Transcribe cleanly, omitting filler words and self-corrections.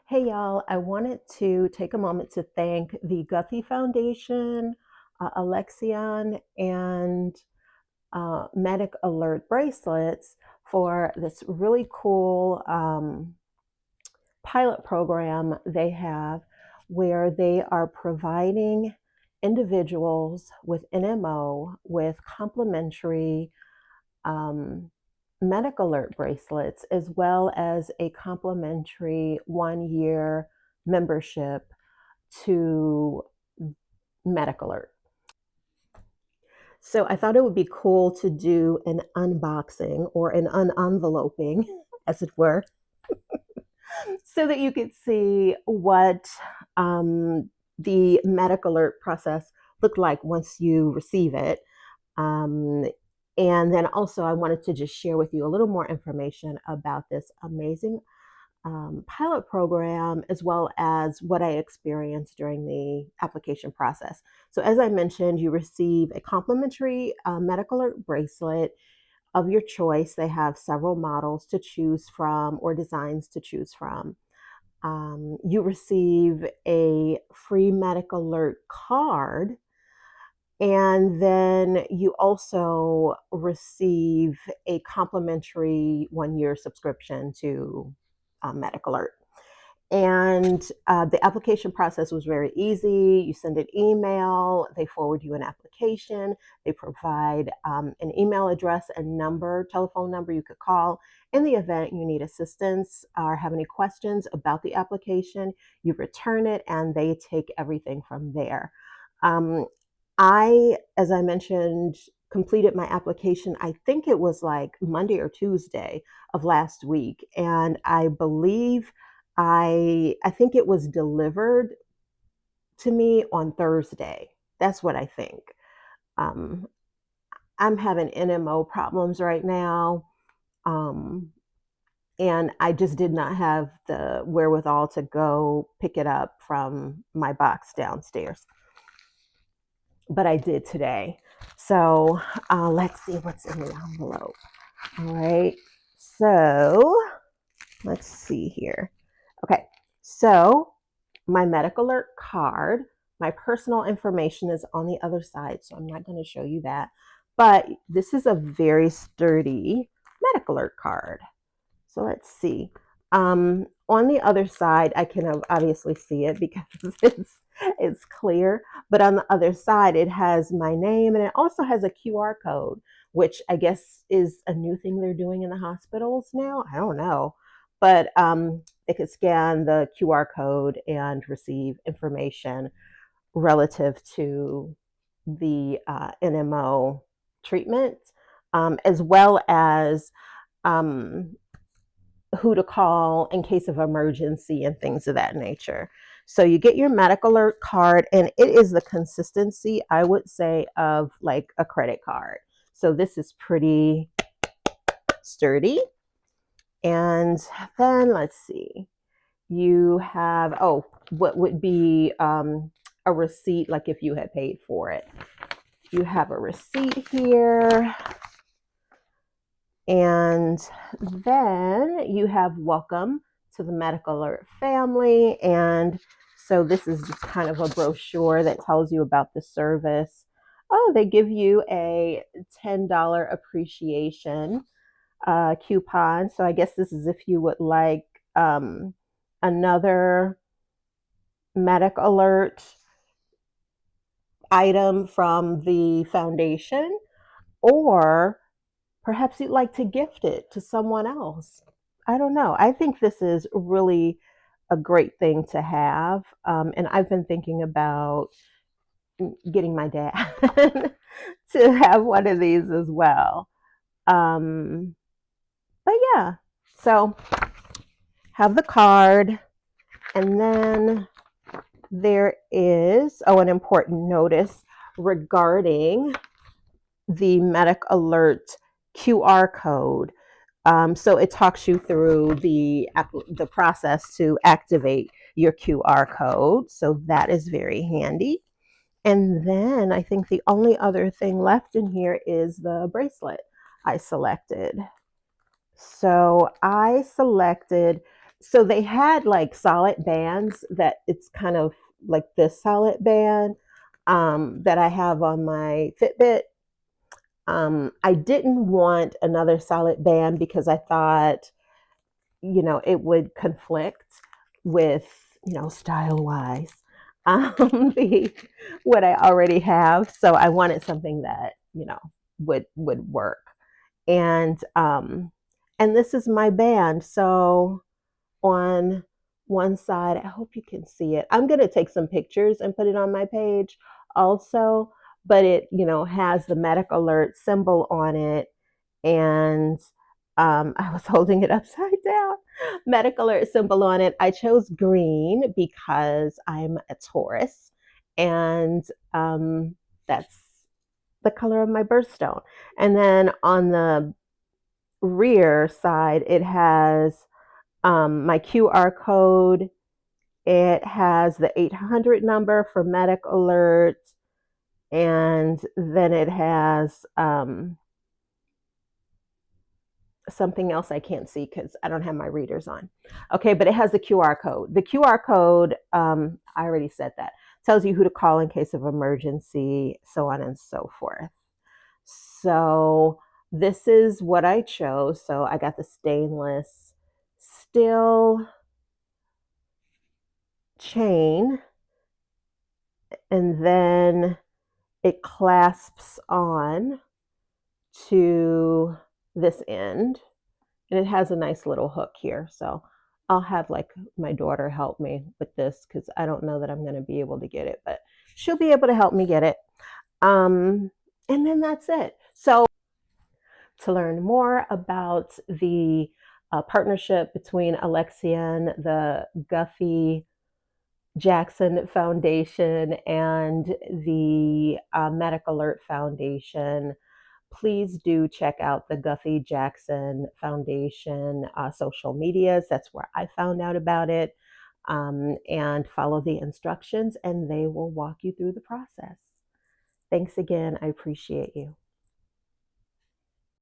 Hey y'all, I wanted to take a moment to thank the Guthy Foundation, Alexion, and Medic Alert Bracelets for this really cool pilot program they have where they are providing individuals with NMO with complimentary um, Medic Alert bracelets, as well as a complimentary 1 year membership to Medic Alert. So I thought it would be cool to do an unboxing or an unenveloping, as it were, so that you could see what the Medic Alert process looked like once you receive it. Um, and then also, I wanted to just share with you a little more information about this amazing pilot program, as well as what I experienced during the application process. So, as I mentioned, you receive a complimentary Medic Alert bracelet of your choice. They have several models to choose from or designs to choose from. You receive a free Medic Alert card, and then you also receive a complimentary 1 year subscription to Medic Alert. And the application process was very easy. You send an email, they forward you an application, they provide an email address and number, telephone number you could call in the event you need assistance or have any questions about the application. You return it, and they take everything from there. Um, as I mentioned, completed my application. I think it was like Monday or Tuesday of last week, and I believe I think it was delivered to me on Thursday. That's what I think. Um, I'm having NMO problems right now, um, and I just did not have the wherewithal to go pick it up from my box downstairs, but I did today. So let's see what's in the envelope. All right. So let's see here. Okay. So my Medic Alert card, my personal information is on the other side, so I'm not going to show you that. But this is a very sturdy Medic Alert card. So let's see. On the other side, I can obviously see it because it's clear. But on the other side, it has my name, and it also has a QR code, which I guess is a new thing they're doing in the hospitals now. I don't know, but it could scan the QR code and receive information relative to the NMO treatment, as well as um, who to call in case of emergency and things of that nature. So you get your Medic Alert card, and it is the consistency, I would say, of like a credit card. So this is pretty sturdy. And then let's see, you have, oh, what would be a receipt, like if you had paid for it. You have a receipt here. And then you have welcome to the Medic Alert family. And so this is just kind of a brochure that tells you about the service. Oh, they give you a $10 appreciation coupon. So I guess this is if you would like another Medic Alert item from the foundation, or perhaps you'd like to gift it to someone else. I don't know. I think this is really a great thing to have. And I've been thinking about getting my dad to have one of these as well. Um, but yeah, so have the card. And then there is, oh, an important notice regarding the Medic Alert QR code. So it talks you through the process to activate your QR code. So that is very handy. And then I think the only other thing left in here is the bracelet I selected. So I selected So they had like solid bands that it's kind of like this solid band that I have on my Fitbit. I didn't want another solid band because I thought, it would conflict with, style wise, the what I already have. So I wanted something that, would work. And this is my band. So on one side, I hope you can see it. I'm going to take some pictures and put it on my page also, but it, has the medic alert symbol on it. And I was holding it upside down. Medic alert symbol on it. I chose green because I'm a Taurus, and that's the color of my birthstone. And then on the rear side, it has my QR code. It has the 800 number for medic alert, and then it has something else I can't see because I don't have my readers on. Okay, but it has the QR code. The QR code, I already said that, tells you who to call in case of emergency, so on and so forth. So this is what I chose. So I got the stainless steel chain, and then it clasps on to this end, and it has a nice little hook here. So I'll have like my daughter help me with this because I don't know that I'm going to be able to get it, but she'll be able to help me get it. And then that's it. So to learn more about the partnership between Alexion, the Guthy Jackson Foundation, and the Medic Alert Foundation, please do check out the Guthy Jackson Foundation social medias. That's where I found out about it. And follow the instructions, and they will walk you through the process. Thanks again. I appreciate you.